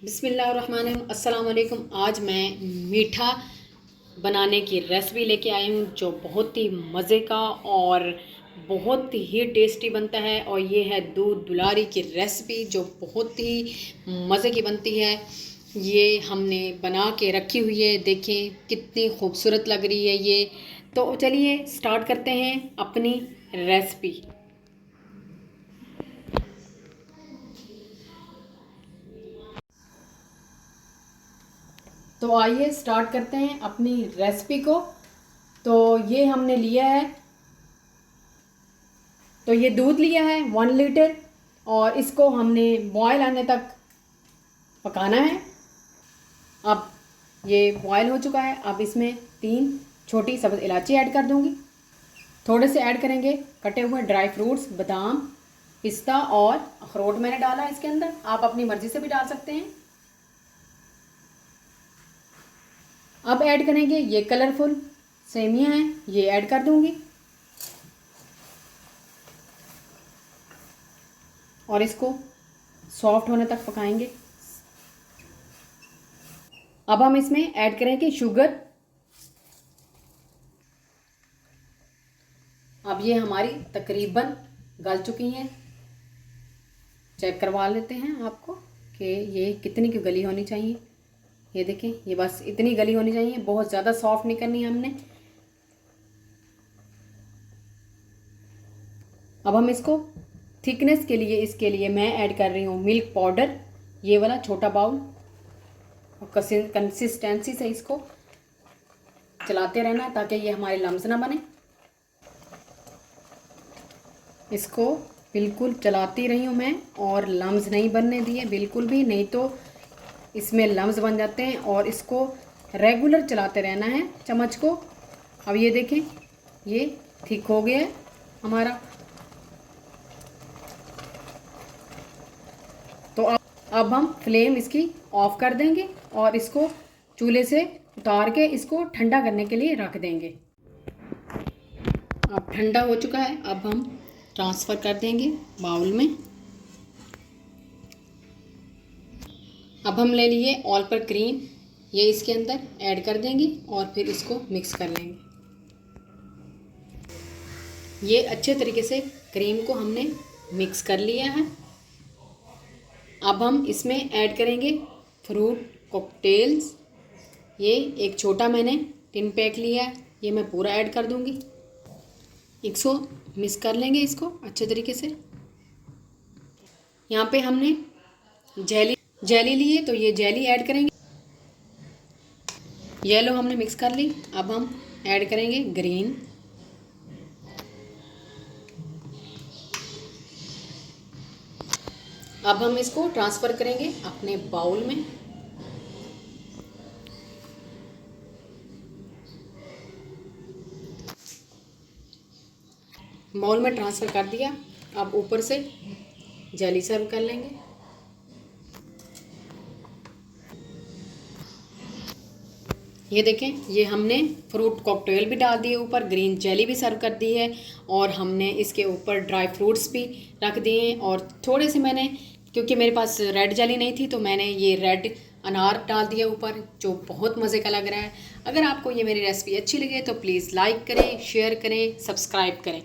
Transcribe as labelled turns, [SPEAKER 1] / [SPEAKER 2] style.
[SPEAKER 1] बिस्मिल्लाहिर्रहमानिर्रहीम। अस्सलाम वालेकुम। आज मैं मीठा बनाने की रेसिपी लेके आई हूँ जो बहुत ही मज़े का और बहुत ही टेस्टी बनता है। और ये है दूध दुलारी की रेसिपी जो बहुत ही मज़े की बनती है। ये हमने बना के रखी हुई है, देखें कितनी खूबसूरत लग रही है ये। तो चलिए स्टार्ट करते हैं अपनी रेसिपी। तो आइए स्टार्ट करते हैं अपनी रेसिपी को। तो ये हमने लिया है, तो ये दूध लिया है 1 लीटर और इसको हमने बॉयल आने तक पकाना है। अब ये बॉयल हो चुका है। अब इसमें 3 छोटी सब्ज़ इलायची ऐड कर दूंगी। थोड़े से ऐड करेंगे कटे हुए ड्राई फ्रूट्स, बादाम, पिस्ता और अखरोट मैंने डाला है इसके अंदर। आप अपनी मर्ज़ी से भी डाल सकते हैं। अब ऐड करेंगे ये कलरफुल सेमियां हैं, ये ऐड कर दूंगी और इसको सॉफ्ट होने तक पकाएंगे। अब हम इसमें ऐड करेंगे शुगर। अब ये हमारी तकरीबन गल चुकी हैं। चेक करवा लेते हैं आपको कि ये कितनी की गली होनी चाहिए। ये देखें, ये बस इतनी गली होनी चाहिए, बहुत ज़्यादा सॉफ्ट नहीं करनी हमने। अब हम इसको थिकनेस के लिए, इसके लिए मैं ऐड कर रही हूँ मिल्क पाउडर, ये वाला छोटा बाउल। और कंसिस्टेंसी से इसको चलाते रहना ताकि ये हमारे लम्स ना बने। इसको बिल्कुल चलाती रही हूँ मैं और लम्स नहीं बनने दिए बिल्कुल भी, नहीं तो इसमें लम्स बन जाते हैं। और इसको रेगुलर चलाते रहना है चम्मच को। अब ये देखें, ये थिक हो गया है हमारा। तो अब हम फ्लेम इसकी ऑफ कर देंगे और इसको चूल्हे से उतार के इसको ठंडा करने के लिए रख देंगे। अब ठंडा हो चुका है, अब हम ट्रांसफ़र कर देंगे बाउल में। अब हम ले लिए ऑल पर क्रीम, ये इसके अंदर ऐड कर देंगे और फिर इसको मिक्स कर लेंगे। ये अच्छे तरीके से क्रीम को हमने मिक्स कर लिया है। अब हम इसमें ऐड करेंगे फ्रूट कॉकटेल्स। ये एक छोटा मैंने टिन पैक लिया है, ये मैं पूरा ऐड कर दूंगी। इसको मिक्स कर लेंगे इसको अच्छे तरीके से। यहाँ पे हमने जेली ली है, तो ये जेली ऐड करेंगे। येलो हमने मिक्स कर ली। अब हम ऐड करेंगे ग्रीन। अब हम इसको ट्रांसफ़र करेंगे अपने बाउल में। बाउल में ट्रांसफ़र कर दिया। अब ऊपर से जेली सर्व कर लेंगे। ये देखें, ये हमने फ्रूट कॉकटेल भी डाल दिए ऊपर, ग्रीन जेली भी सर्व कर दी है और हमने इसके ऊपर ड्राई फ्रूट्स भी रख दिए हैं। और थोड़े से मैंने, क्योंकि मेरे पास रेड जेली नहीं थी, तो मैंने ये रेड अनार डाल दिया ऊपर, जो बहुत मज़े का लग रहा है। अगर आपको ये मेरी रेसिपी अच्छी लगे तो प्लीज़ लाइक करें, शेयर करें, सब्सक्राइब करें।